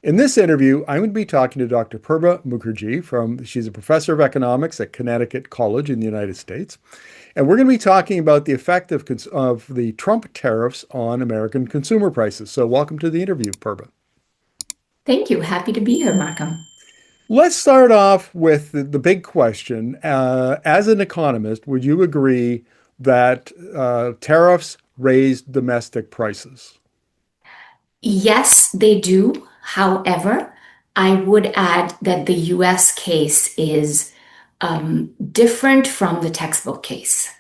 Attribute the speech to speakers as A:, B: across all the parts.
A: In this interview, I'm going to be talking to Dr. Purba Mukerji she's a professor of economics at Connecticut College in the United States. And we're going to be talking about the effect of the Trump tariffs on American consumer prices. So welcome to the interview, Purba.
B: Thank you. Happy to be here, Markham.
A: Let's start off with the big question. As an economist, would you agree that tariffs raise domestic prices?
B: Yes, they do. However, I would add that the US case is different from the textbook case.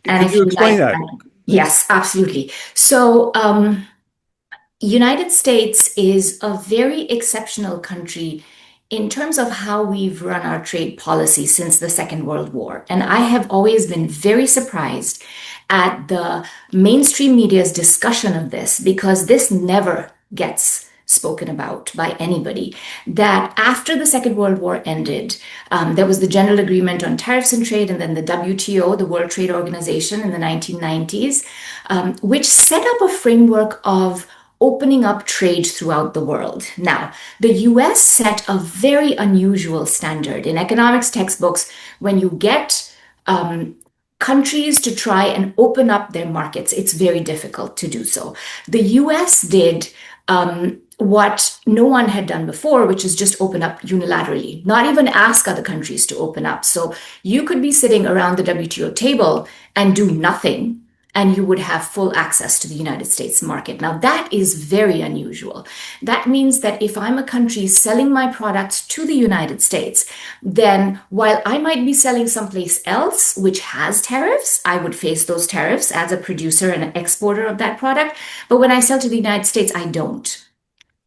B: And
A: Could
B: if
A: you
B: you
A: explain
B: like
A: that?
B: that, yes, absolutely. So, United States is a very exceptional country in terms of how we've run our trade policy since the Second World War. And I have always been very surprised at the mainstream media's discussion of this because this never gets spoken about by anybody. That after the Second World War ended, there was the General Agreement on Tariffs and Trade, and then the WTO, the World Trade Organization, in the 1990s, which set up a framework of opening up trade throughout the world. Now, the US set a very unusual standard. In economics textbooks, when you get countries to try and open up their markets, it's very difficult to do so. The US did what no one had done before, which is just open up unilaterally, not even ask other countries to open up. So you could be sitting around the WTO table and do nothing, and you would have full access to the United States market. Now, that is very unusual. That means that if I'm a country selling my products to the United States, then while I might be selling someplace else, which has tariffs, I would face those tariffs as a producer and an exporter of that product. But when I sell to the United States, I don't.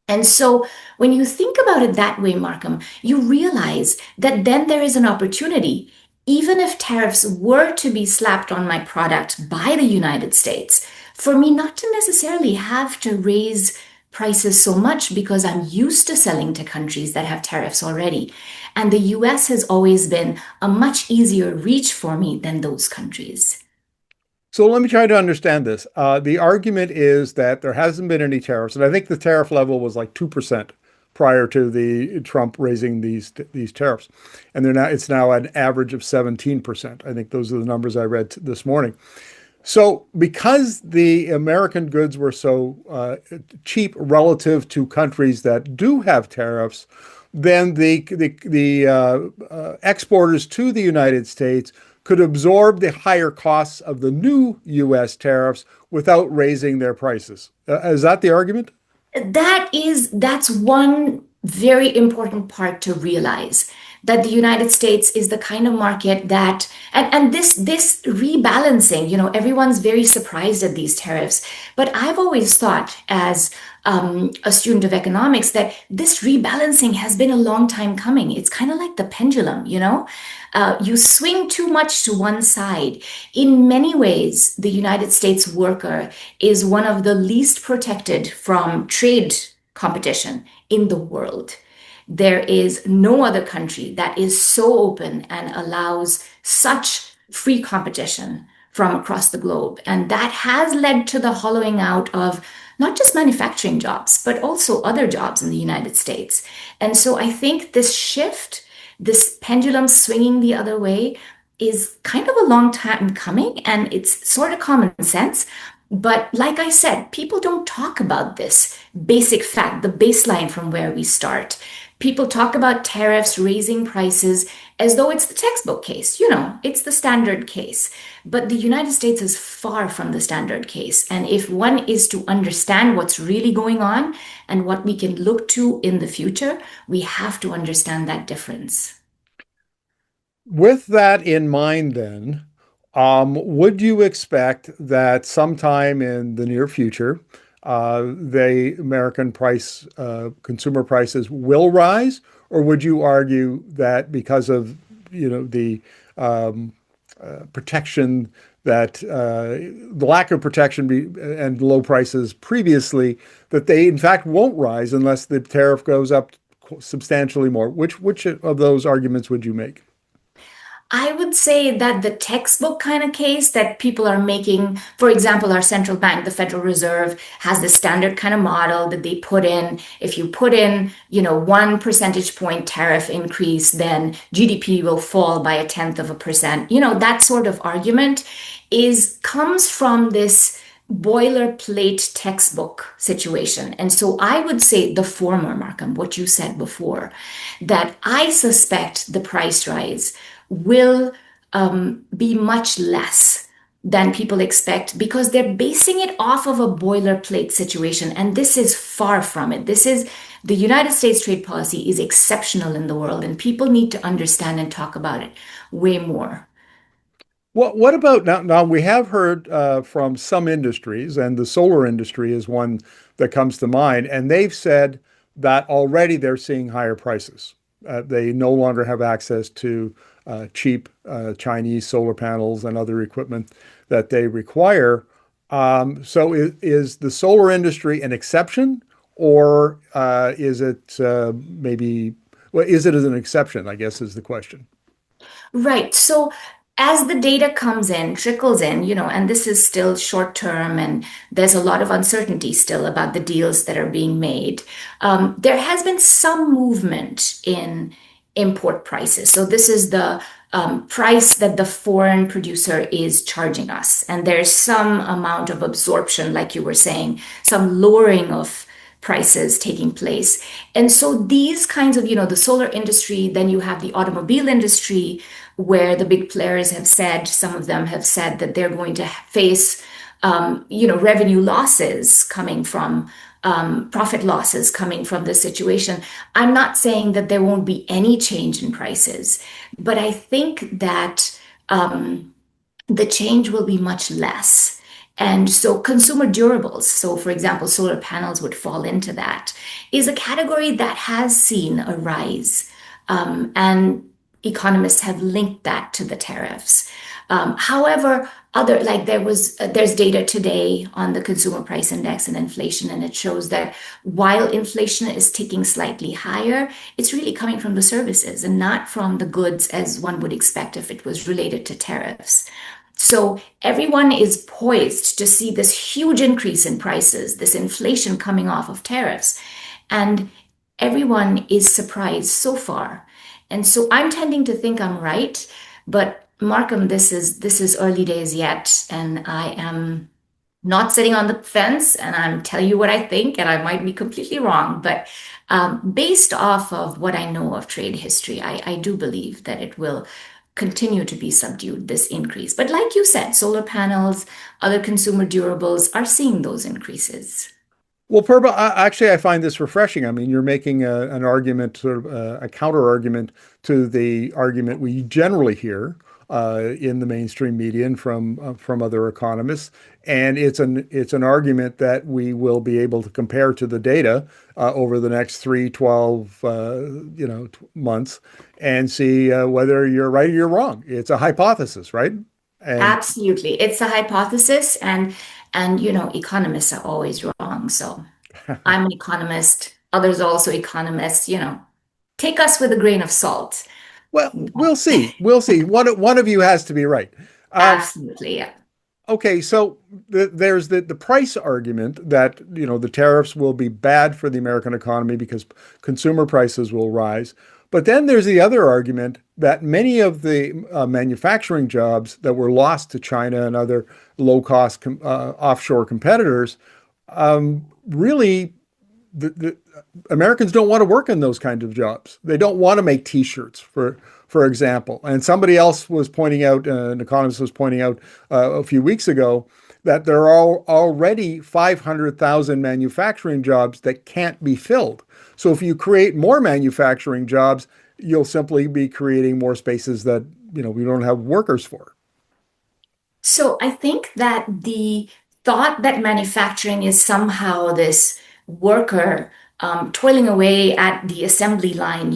B: And so when you think about it that way, Markham, you realize that then there is an opportunity. Even if tariffs were to be slapped on my product by the United States, for me not to necessarily have to raise prices so much because I'm used to selling to countries that have tariffs already. And the US has always been a much easier reach for me than those countries.
A: So let me try to understand this. The argument is that there hasn't been any tariffs, and I think the tariff level was like 2% prior to the Trump raising these tariffs, and it's now an average of 17%. I think those are the numbers I read this morning. So because the American goods were so cheap relative to countries that do have tariffs, then the exporters to the United States could absorb the higher costs of the new U.S. tariffs without raising their prices. Is that the argument?
B: That's one very important part to realize, that the United States is the kind of market that, and this rebalancing, everyone's very surprised at these tariffs. But I've always thought, as a student of economics, that this rebalancing has been a long time coming. It's kind of like the pendulum. You swing too much to one side. In many ways, the United States worker is one of the least protected from trade competition in the world. There is no other country that is so open and allows such free competition from across the globe. And that has led to the hollowing out of not just manufacturing jobs, but also other jobs in the United States. And so I think this shift, this pendulum swinging the other way, is kind of a long time coming, and it's sort of common sense. But like I said, people don't talk about this basic fact, the baseline from where we start. People talk about tariffs raising prices as though it's the textbook case. It's the standard case. But the United States is far from the standard case. And if one is to understand what's really going on and what we can look to in the future, we have to understand that difference.
A: With that in mind, then, would you expect that sometime in the near future, the American consumer prices will rise, or would you argue that because of, the protection the lack of protection and low prices previously, that they in fact won't rise unless the tariff goes up substantially more? Which of those arguments would you make?
B: I would say that the textbook kind of case that people are making, for example, our central bank, the Federal Reserve, has the standard kind of model that they put in. If you put in, 1 percentage point tariff increase, then GDP will fall by 1/10%. That sort of argument comes from this boilerplate textbook situation. And so I would say the former, Markham, what you said before, that I suspect the price rise will be much less than people expect because they're basing it off of a boilerplate situation. And this is far from it. The United States trade policy is exceptional in the world, and people need to understand and talk about it way more.
A: What about now? Now we have heard from some industries, and the solar industry is one that comes to mind, and they've said that already they're seeing higher prices. They no longer have access to cheap Chinese solar panels and other equipment that they require. So is the solar industry an exception, or is it maybe, well, is it as an exception, I guess is the question.
B: Right. So as the data comes in, trickles in, and this is still short term, and there's a lot of uncertainty still about the deals that are being made. There has been some movement in import prices. So this is the price that the foreign producer is charging us. And there's some amount of absorption, like you were saying, some lowering of prices taking place. And so these kinds of, the solar industry, then you have the automobile industry, where the big players have said, some of them have said that they're going to face, revenue losses coming from profit losses coming from this situation. I'm not saying that there won't be any change in prices, but I think that the change will be much less. And so consumer durables, so for example, solar panels would fall into that, is a category that has seen a rise. And economists have linked that to the tariffs. However, there's data today on the consumer price index and inflation, and it shows that while inflation is ticking slightly higher, it's really coming from the services and not from the goods as one would expect if it was related to tariffs. So everyone is poised to see this huge increase in prices, this inflation coming off of tariffs. And everyone is surprised so far. And so I'm tending to think I'm right, but Markham, this is early days yet, and I am not sitting on the fence, and I'm telling you what I think, and I might be completely wrong, but based off of what I know of trade history, I do believe that it will continue to be subdued, this increase. But like you said, solar panels, other consumer durables are seeing those increases.
A: Well, Purba, actually, I find this refreshing. I mean, you're making an argument, sort of a counter argument to the argument we generally hear in the mainstream media and from other economists, and it's an argument that we will be able to compare to the data over the next 3, 12, months, and see whether you're right or you're wrong. It's a hypothesis, right? And
B: Absolutely. It's a hypothesis, and economists are always wrong. So I'm an economist, others are also economists, take us with a grain of salt.
A: well, we'll see. We'll see. One of you has to be right. Um,
B: Absolutely. Yeah.
A: Okay, so there's the price argument that the tariffs will be bad for the American economy because consumer prices will rise. But then there's the other argument that many of the manufacturing jobs that were lost to China and other low-cost offshore competitors really the Americans don't want to work in those kinds of jobs. They don't want to make T-shirts, for example. And somebody else was pointing out, an economist was pointing out a few weeks ago, that there are already 500,000 manufacturing jobs that can't be filled. So if you create more manufacturing jobs, you'll simply be creating more spaces that we don't have workers for.
B: So I think that the thought that manufacturing is somehow this worker toiling away at the assembly line,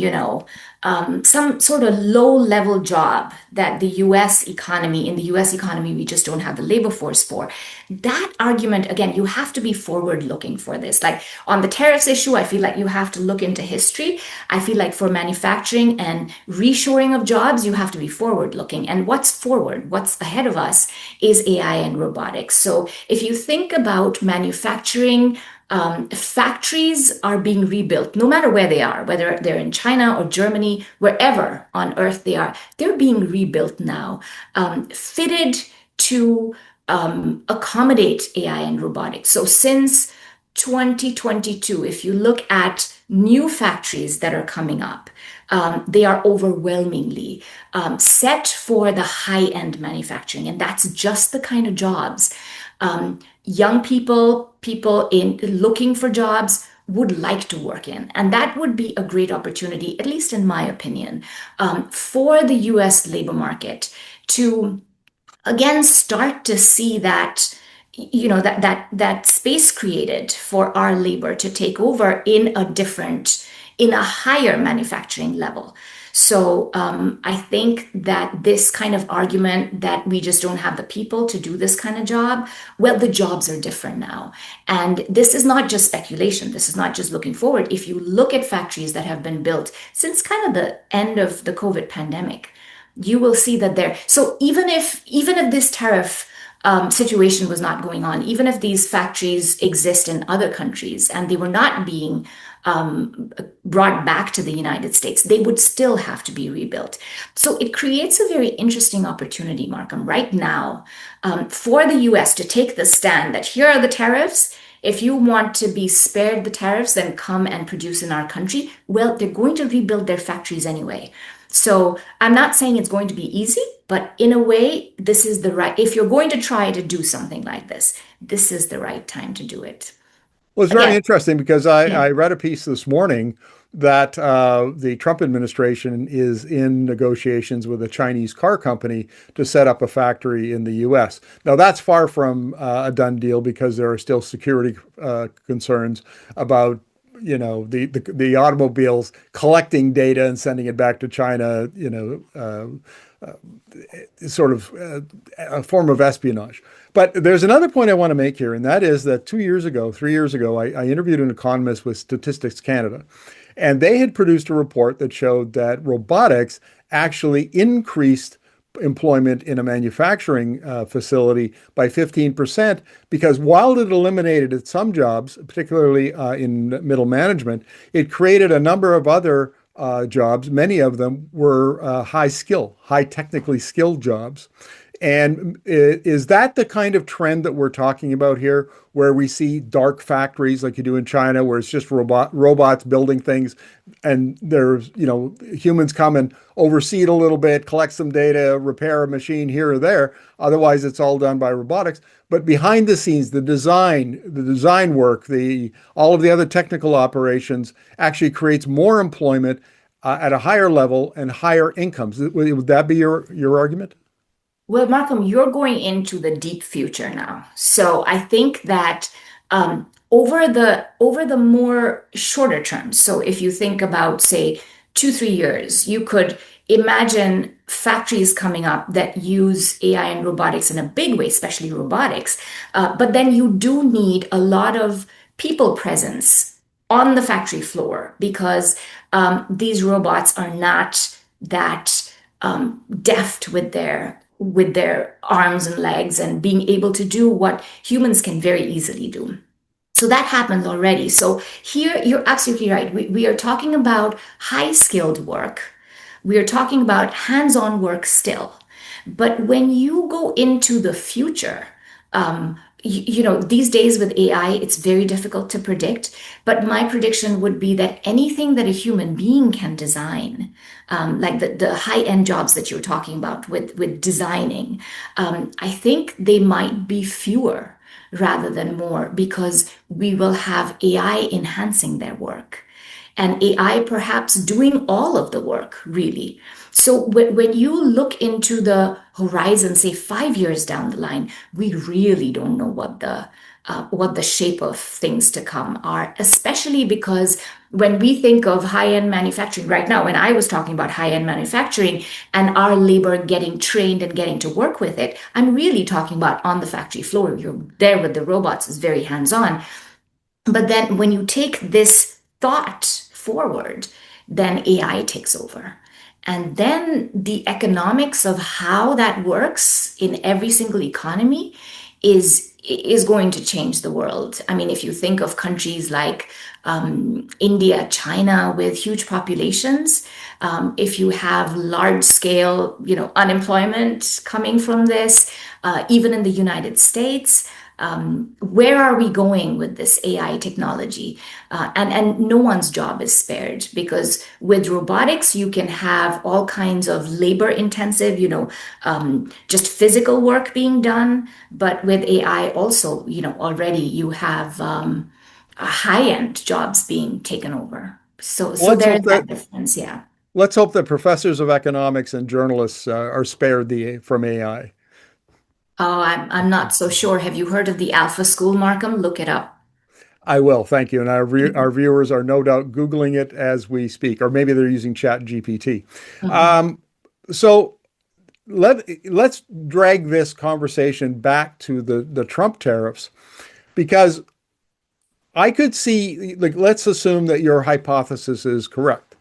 B: some sort of low-level job that in the US economy, we just don't have the labor force for. That argument, again, you have to be forward-looking for this. Like on the tariffs issue, I feel like you have to look into history. I feel like for manufacturing and reshoring of jobs, you have to be forward-looking. And what's forward, what's ahead of us is AI and robotics. So if you think about manufacturing, factories are being rebuilt, no matter where they are, whether they're in China or Germany, wherever on earth they are, they're being rebuilt now, fitted to accommodate AI and robotics. So since 2022, if you look at new factories that are coming up, they are overwhelmingly set for the high-end manufacturing, and that's just the kind of jobs young people in looking for jobs would like to work in. And that would be a great opportunity, at least in my opinion, for the US labor market to again start to see that that space created for our labor to take over in a higher manufacturing level. So I think that this kind of argument that we just don't have the people to do this kind of job, well, the jobs are different now. And this is not just speculation. This is not just looking forward. If you look at factories that have been built since kind of the end of the COVID pandemic, you will see that there. So even if this tariff situation was not going on, even if these factories exist in other countries and they were not being brought back to the United States, they would still have to be rebuilt. So it creates a very interesting opportunity, Markham, right now for the US to take the stand that here are the tariffs. If you want to be spared the tariffs, then come and produce in our country. Well, they're going to rebuild their factories anyway. So I'm not saying it's going to be easy, but in a way, this is the right, if you're going to try to do something like this is the right time to do it.
A: Well, it's very
B: Again,
A: interesting because
B: yeah.
A: I read a piece this morning that the Trump administration is in negotiations with a Chinese car company to set up a factory in the U.S. Now, that's far from a done deal because there are still security concerns about the automobiles collecting data and sending it back to China, sort of a form of espionage. But there's another point I want to make here, and that is that 2 years ago, 3 years ago, I interviewed an economist with Statistics Canada, and they had produced a report that showed that robotics actually increased employment in a manufacturing facility by 15%, because while it eliminated some jobs, particularly in middle management, it created a number of other jobs. Many of them were high technically skilled jobs. And is that the kind of trend that we're talking about here, where we see dark factories like you do in China, where it's just robots building things, and there's, humans come and oversee it a little bit, collect some data, repair a machine here or there. Otherwise, it's all done by robotics. But behind the scenes, the design work, all of the other technical operations actually creates more employment at a higher level and higher incomes. Would that be your argument?
B: Well, Malcolm, you're going into the deep future now. So I think that over the more shorter term, so if you think about, say, 2, 3 years, you could imagine factories coming up that use AI and robotics in a big way, especially robotics. But then you do need a lot of people presence on the factory floor because these robots are not that deft with their arms and legs and being able to do what humans can very easily do. So that happens already. So here you're absolutely right. We are talking about high skilled work. We are talking about hands-on work still. But when you go into the future, these days with AI, it's very difficult to predict. But my prediction would be that anything that a human being can design, like the high-end jobs that you're talking about with designing, I think they might be fewer rather than more because we will have AI enhancing their work and AI perhaps doing all of the work, really. So when you look into the horizon, say 5 years down the line, we really don't know what what the shape of things to come are, especially because when we think of high-end manufacturing right now, when I was talking about high-end manufacturing and our labor getting trained and getting to work with it, I'm really talking about on the factory floor. You're there with the robots, it's very hands-on. But then when you take this thought forward, then AI takes over. And then the economics of how that works in every single economy is going to change the world. I mean, if you think of countries like India, China, with huge populations, if you have large scale, unemployment coming from this, even in the United States, where are we going with this AI technology? And no one's job is spared because with robotics, you can have all kinds of labor intensive, just physical work being done. But with AI also, already you have high-end jobs being taken over. So
A: Let's
B: there's
A: hope that
B: that difference, yeah.
A: let's hope that professors of economics and journalists are spared from AI.
B: Oh, I'm not so sure. Have you heard of the Alpha School, Markham? Look it up.
A: I will, thank you. And our viewers are no doubt Googling it as we speak, or maybe they're using Chat GPT.
B: Mhm.
A: So let's drag this conversation back to the Trump tariffs, because I could see, like, let's assume that your hypothesis is correct,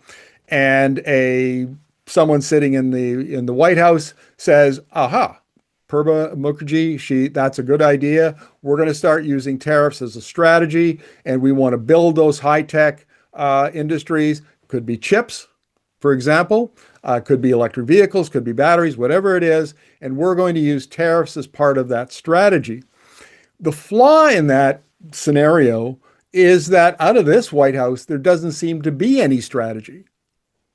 A: and a someone sitting in the White House says, "Aha, Purba Mukerji, that's a good idea. We're going to start using tariffs as a strategy, and we want to build those high tech industries. Could be chips, for example, could be electric vehicles, could be batteries, whatever it is, and we're going to use tariffs as part of that strategy." The flaw in that scenario is that out of this White House, there doesn't seem to be any strategy.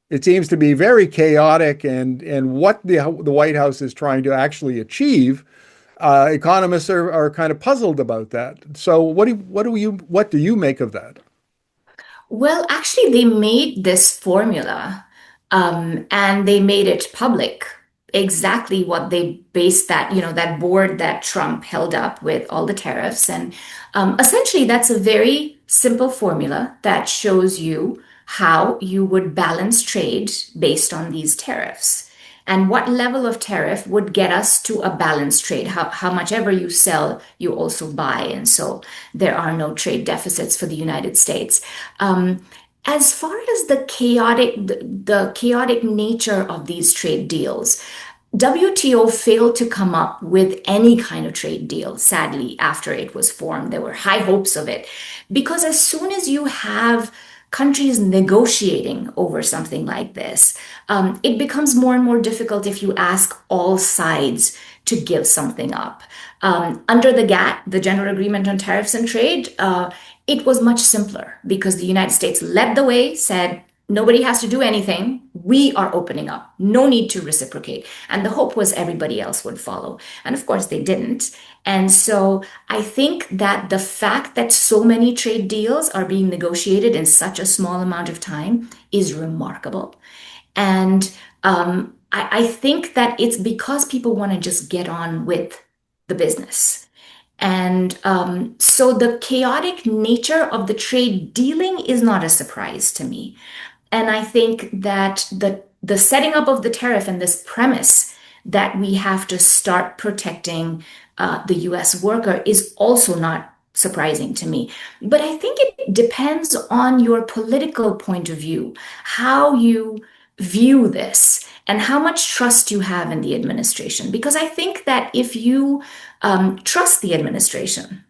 A: It seems to be very chaotic, and what the White House is trying to actually achieve, economists are kind of puzzled about that. So what do you make of that?
B: Well, actually, they made this formula and they made it public. Exactly what they based that, that board that Trump held up with all the tariffs. And essentially, that's a very simple formula that shows you how you would balance trade based on these tariffs. And what level of tariff would get us to a balanced trade? How much ever you sell, you also buy. And so there are no trade deficits for the United States. Um, as far as the chaotic nature of these trade deals, WTO failed to come up with any kind of trade deal, sadly, after it was formed. There were high hopes of it. Because as soon as you have countries negotiating over something like this, it becomes more and more difficult if you ask all sides to give something up. Under the GATT, the General Agreement on Tariffs and Trade, it was much simpler because the United States led the way, said, nobody has to do anything. We are opening up. No need to reciprocate. And the hope was everybody else would follow. And of course, they didn't. And so I think that the fact that so many trade deals are being negotiated in such a small amount of time is remarkable. And I think that it's because people want to just get on with the business. And so the chaotic nature of the trade dealing is not a surprise to me. And I think that the setting up of the tariff and this premise that we have to start protecting the US worker is also not surprising to me. But I think it depends on your political point of view, how you view this, and how much trust you have in the administration. Because I think that if you trust the administration,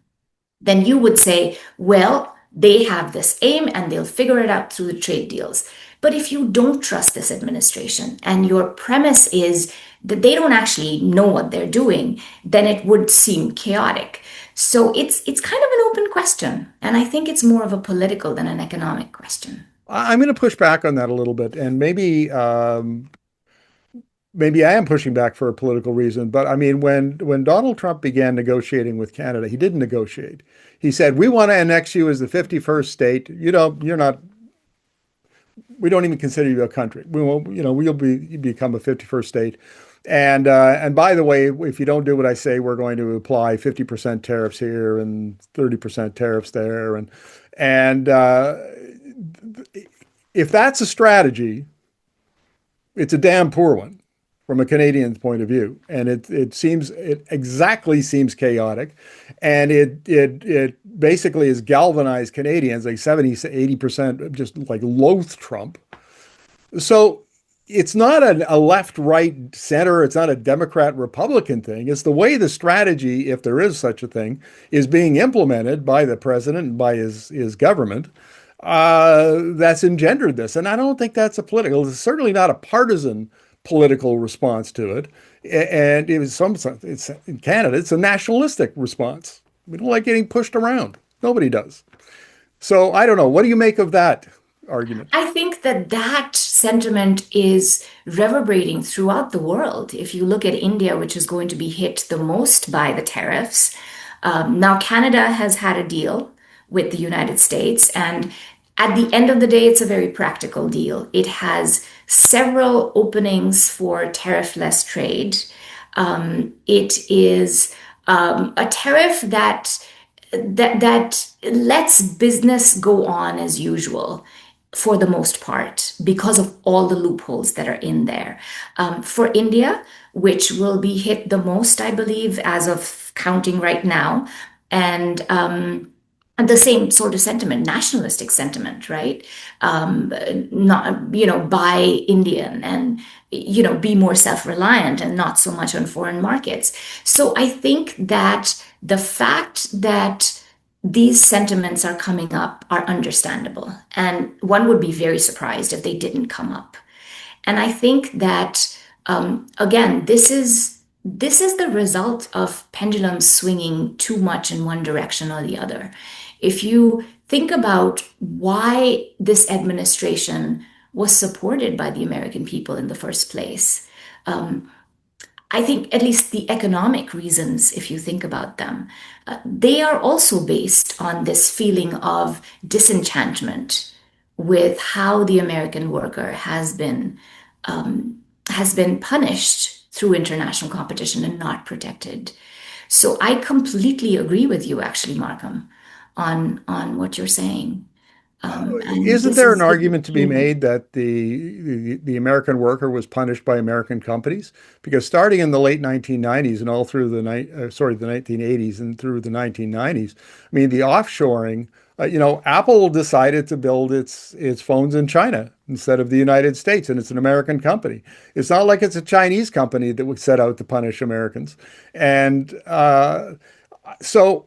B: then you would say, well, they have this aim and they'll figure it out through the trade deals. But if you don't trust this administration and your premise is that they don't actually know what they're doing, then it would seem chaotic. So it's kind of an open question. And I think it's more of a political than an economic question.
A: I'm going to push back on that a little bit, and maybe I am pushing back for a political reason, but I mean, when Donald Trump began negotiating with Canada, he didn't negotiate. He said, "We want to annex you as the 51st state. You're not. We don't even consider you a country. We won't. We'll become a 51st state." And by the way, if you don't do what I say, we're going to apply 50% tariffs here and 30% tariffs there. And if that's a strategy, it's a damn poor one from a Canadian's point of view. And it exactly seems chaotic. And it basically has galvanized Canadians, like 70, 80% just like loathe Trump. So it's not a left, right, center. It's not a Democrat, Republican thing. It's the way the strategy, if there is such a thing, is being implemented by the president and by his government that's engendered this. And I don't think that's a political, it's certainly not a partisan political response to it. And it's in Canada, it's a nationalistic response. We don't like getting pushed around. Nobody does. So I don't know. What do you make of that argument?
B: I think that that sentiment is reverberating throughout the world. If you look at India, which is going to be hit the most by the tariffs, now Canada has had a deal with the United States, and at the end of the day, it's a very practical deal. It has several openings for tariff-less trade. It is a tariff that lets business go on as usual for the most part because of all the loopholes that are in there. For India, which will be hit the most, I believe, as of counting right now, and the same sort of sentiment, nationalistic sentiment, right? Not, buy Indian and, be more self-reliant and not so much on foreign markets. So I think that the fact that these sentiments are coming up are understandable. And one would be very surprised if they didn't come up. And I think that, again, this is the result of pendulums swinging too much in one direction or the other. If you think about why this administration was supported by the American people in the first place, I think at least the economic reasons, if you think about them, they are also based on this feeling of disenchantment with how the American worker has been punished through international competition and not protected. So I completely agree with you, actually, Markham, on what you're saying. And
A: Isn't
B: this
A: there an
B: is
A: argument to be made that the American worker was punished by American companies? Because starting in the late 1990s and all through the 1980s and through the 1990s, I mean, the offshoring, Apple decided to build its phones in China instead of the United States, and it's an American company. It's not like it's a Chinese company that would set out to punish Americans. And so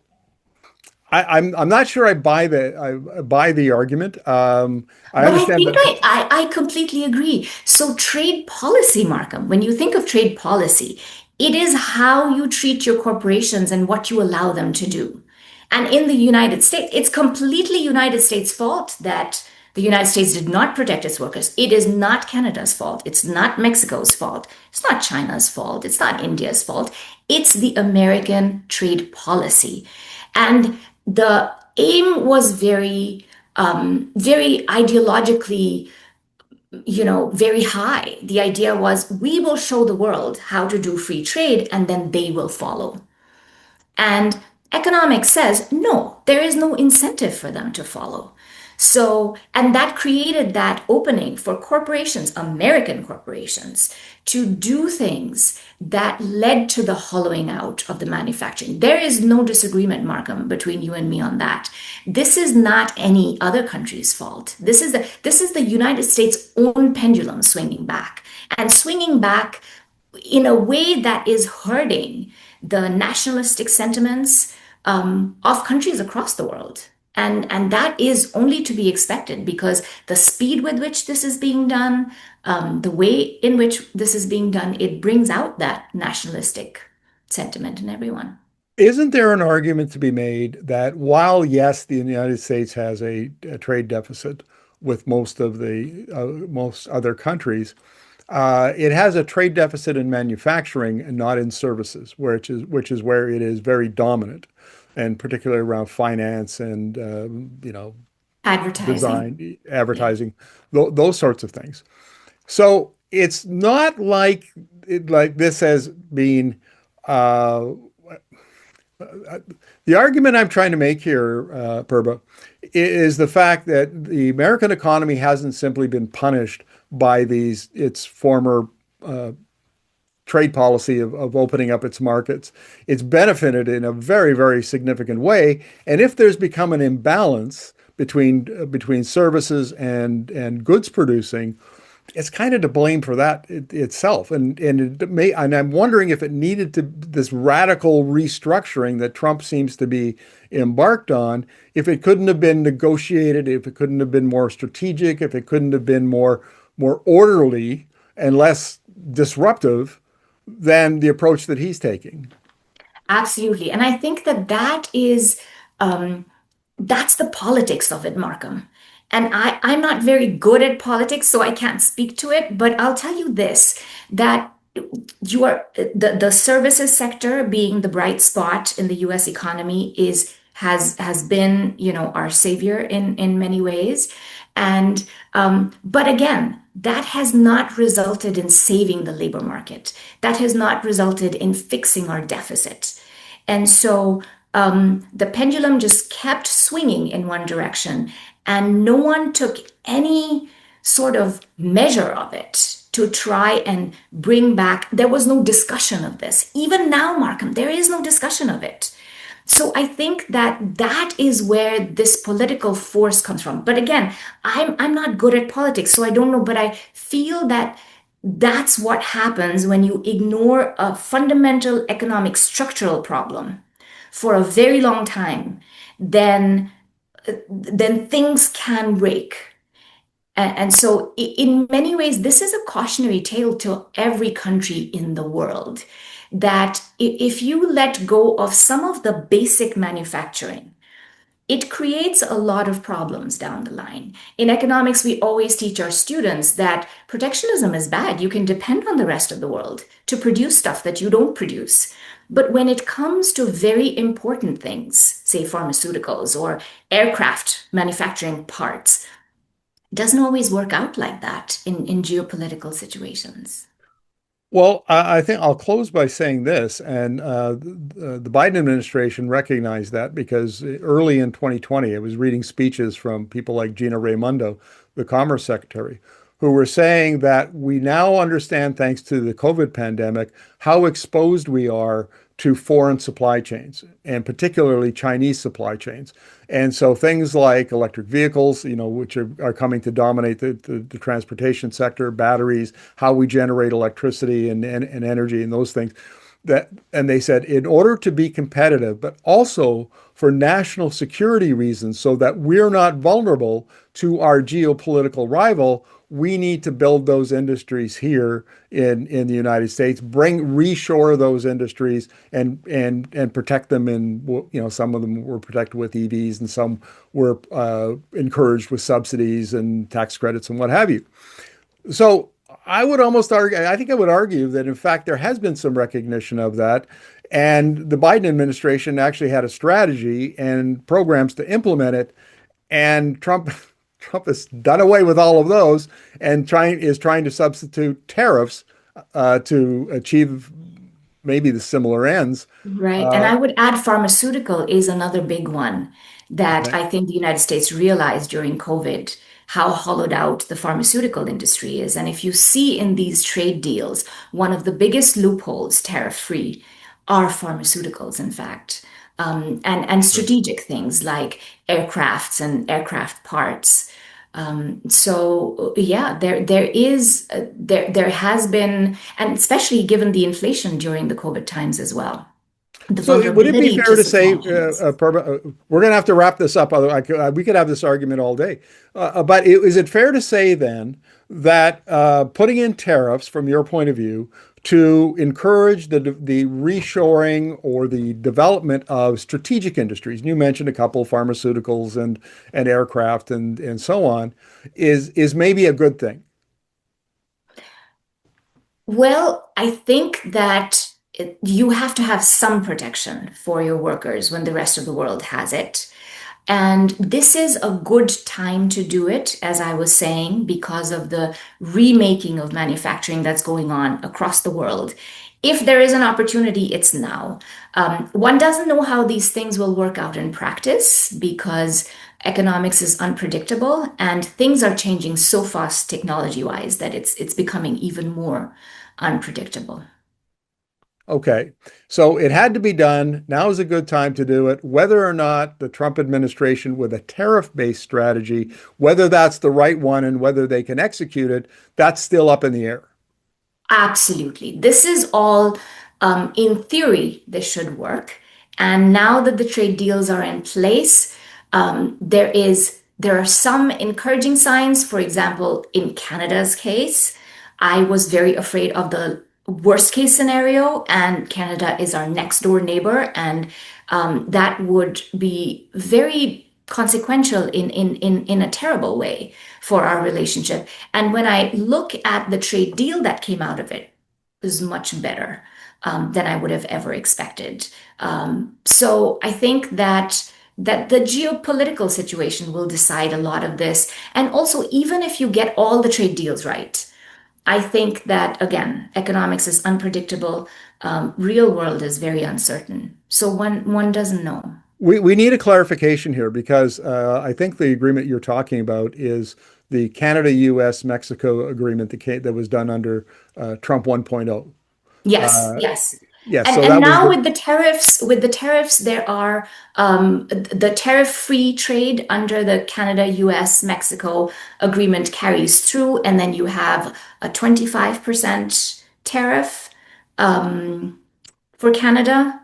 A: I'm not sure I buy the argument. I
B: But I
A: understand
B: think
A: that.
B: I completely agree. So, trade policy, Markham, when you think of trade policy, it is how you treat your corporations and what you allow them to do. And in the United States, it's completely United States' fault that the United States did not protect its workers. It is not Canada's fault. It's not Mexico's fault. It's not China's fault. It's not India's fault. It's the American trade policy. And the aim was very ideologically, very high. The idea was we will show the world how to do free trade and then they will follow. And economics says, no, there is no incentive for them to follow. So, and that created that opening for corporations, American corporations, to do things that led to the hollowing out of the manufacturing. There is no disagreement, Markham, between you and me on that. This is not any other country's fault. This is the United States' own pendulum swinging back and swinging back in a way that is hurting the nationalistic sentiments of countries across the world. And that is only to be expected because the speed with which this is being done, the way in which this is being done, it brings out that nationalistic sentiment in everyone.
A: Isn't there an argument to be made that while, yes, the United States has a trade deficit with most other countries, it has a trade deficit in manufacturing and not in services, which is where it is very dominant, and particularly around finance and
B: Advertising.
A: design,
B: Yeah.
A: advertising, those sorts of things. So it's not like like this has been uh, the argument I'm trying to make here, Purba, is the fact that the American economy hasn't simply been punished by these its former uh, trade policy of opening up its markets. It's benefited in a very, very significant way. And if there's become an imbalance between services and goods producing, it's kind of to blame for that itself. And I'm wondering if it needed to this radical restructuring that Trump seems to be embarked on, if it couldn't have been negotiated, if it couldn't have been more strategic, if it couldn't have been more orderly and less disruptive than the approach that he's taking.
B: Absolutely. And I think that um, that's the politics of it, Markham. And I'm not very good at politics, so I can't speak to it, but I'll tell you this, that the services sector being the bright spot in the US economy has been, our savior in many ways. And but again, that has not resulted in saving the labor market. That has not resulted in fixing our deficit. And so the pendulum just kept swinging in one direction, and no one took any sort of measure of it to try and bring back. There was no discussion of this. Even now, Markham, there is no discussion of it. So I think that that is where this political force comes from. But again, I'm not good at politics, so I don't know, but I feel that that's what happens when you ignore a fundamental economic structural problem for a very long time, then things can break. And so, in many ways, this is a cautionary tale to every country in the world that if you let go of some of the basic manufacturing, it creates a lot of problems down the line. In economics, we always teach our students that protectionism is bad. You can depend on the rest of the world to produce stuff that you don't produce. But when it comes to very important things, say pharmaceuticals or aircraft manufacturing parts, it doesn't always work out like that in geopolitical situations.
A: Well, I think I'll close by saying this, and the Biden administration recognized that because early in 2020, I was reading speeches from people like Gina Raimondo, the Commerce Secretary, who were saying that we now understand, thanks to the COVID pandemic, how exposed we are to foreign supply chains, and particularly Chinese supply chains. And so things like electric vehicles, which are coming to dominate the transportation sector, batteries, how we generate electricity and energy and those things. And they said, in order to be competitive, but also for national security reasons, so that we're not vulnerable to our geopolitical rival, we need to build those industries here in the United States, reshore those industries and protect them. Some of them were protected with EVs and some were encouraged with subsidies and tax credits and what have you. So I would almost argue, I think I would argue that in fact there has been some recognition of that. And the Biden administration actually had a strategy and programs to implement it. And Trump has done away with all of those and is trying to substitute tariffs to achieve maybe the similar ends.
B: Right. And
A: Uh,
B: I would add pharmaceutical is another big one that
A: okay.
B: I think the United States realized during COVID how hollowed out the pharmaceutical industry is. And if you see in these trade deals, one of the biggest loopholes, tariff-free, are pharmaceuticals, in fact, and strategic things like aircrafts and aircraft parts. So yeah, there has been, and especially given the inflation during the COVID times as well, the
A: So would it be
B: vulnerability
A: fair
B: to
A: to say,
B: supply chains.
A: we're going to have to wrap this up, otherwise we could have this argument all day. But is it fair to say then that putting in tariffs, from your point of view, to encourage the reshoring or the development of strategic industries, and you mentioned a couple, pharmaceuticals and aircraft and so on, is maybe a good thing?
B: Well, I think that you have to have some protection for your workers when the rest of the world has it. And this is a good time to do it, as I was saying, because of the remaking of manufacturing that's going on across the world. If there is an opportunity, it's now. One doesn't know how these things will work out in practice because economics is unpredictable and things are changing so fast technology-wise that it's becoming even more unpredictable.
A: Okay. So it had to be done. Now is a good time to do it. Whether or not the Trump administration with a tariff-based strategy, whether that's the right one and whether they can execute it, that's still up in the air.
B: Absolutely. This is all, in theory, this should work. And now that the trade deals are in place, there are some encouraging signs. For example, in Canada's case, I was very afraid of the worst case scenario, and Canada is our next door neighbor, and that would be very consequential in a terrible way for our relationship. And when I look at the trade deal that came out of it, it was much better than I would have ever expected. So I think that the geopolitical situation will decide a lot of this. And also, even if you get all the trade deals right, I think that again, economics is unpredictable. Real world is very uncertain. So one doesn't know.
A: We need a clarification here because I think the agreement you're talking about is the Canada, US, Mexico agreement that was done under Trump 1.0.
B: Yes,
A: Uh,
B: yes.
A: yes,
B: And
A: so
B: and
A: that was
B: now
A: the
B: with the tariffs, there are the tariff-free trade under the Canada-US-Mexico agreement carries through, and then you have a 25% tariff for Canada,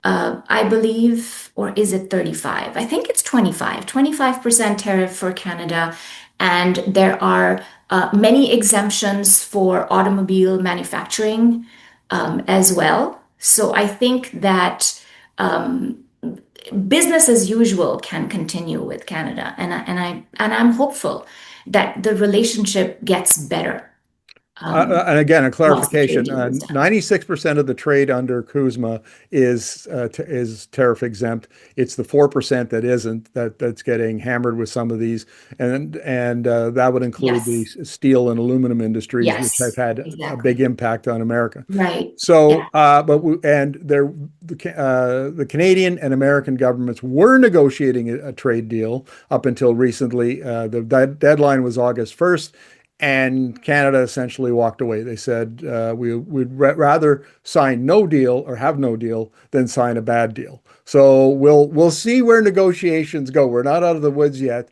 B: I believe, or is it 35? I think it's 25% tariff for Canada. And there are many exemptions for automobile manufacturing as well. So I think that business as usual can continue with Canada, and I'm hopeful that the relationship gets better
A: and again, a
B: once the trade
A: clarification,
B: deal is done.
A: 96% of the trade under Kuzma is tariff exempt. It's the 4% that isn't that's getting hammered with some of these, and that would include the
B: Yes,
A: steel and aluminum industries, which have
B: yes,
A: had a big
B: exactly.
A: impact on America.
B: Right.
A: So,
B: Yeah.
A: the Canadian and American governments were negotiating a trade deal up until recently. The deadline was August 1st, and Canada essentially walked away. They said we would rather sign no deal or have no deal than sign a bad deal. So we'll see where negotiations go. We're not out of the woods yet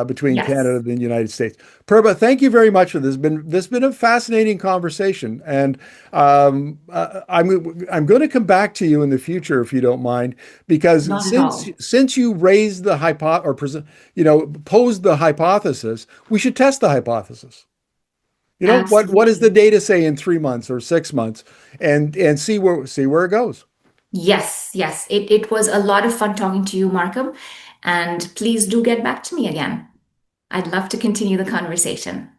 A: between Canada
B: Yes.
A: and the United States. Purba, thank you very much for this. This has been a fascinating conversation, and I'm going to come back to you in the future if you don't mind, because
B: Not at all.
A: since you raised the posed the hypothesis, we should test the hypothesis. What does the
B: Absolutely.
A: data say in 3 months or 6 months, and see where it goes.
B: Yes, yes. It was a lot of fun talking to you, Markham. And please do get back to me again. I'd love to continue the conversation.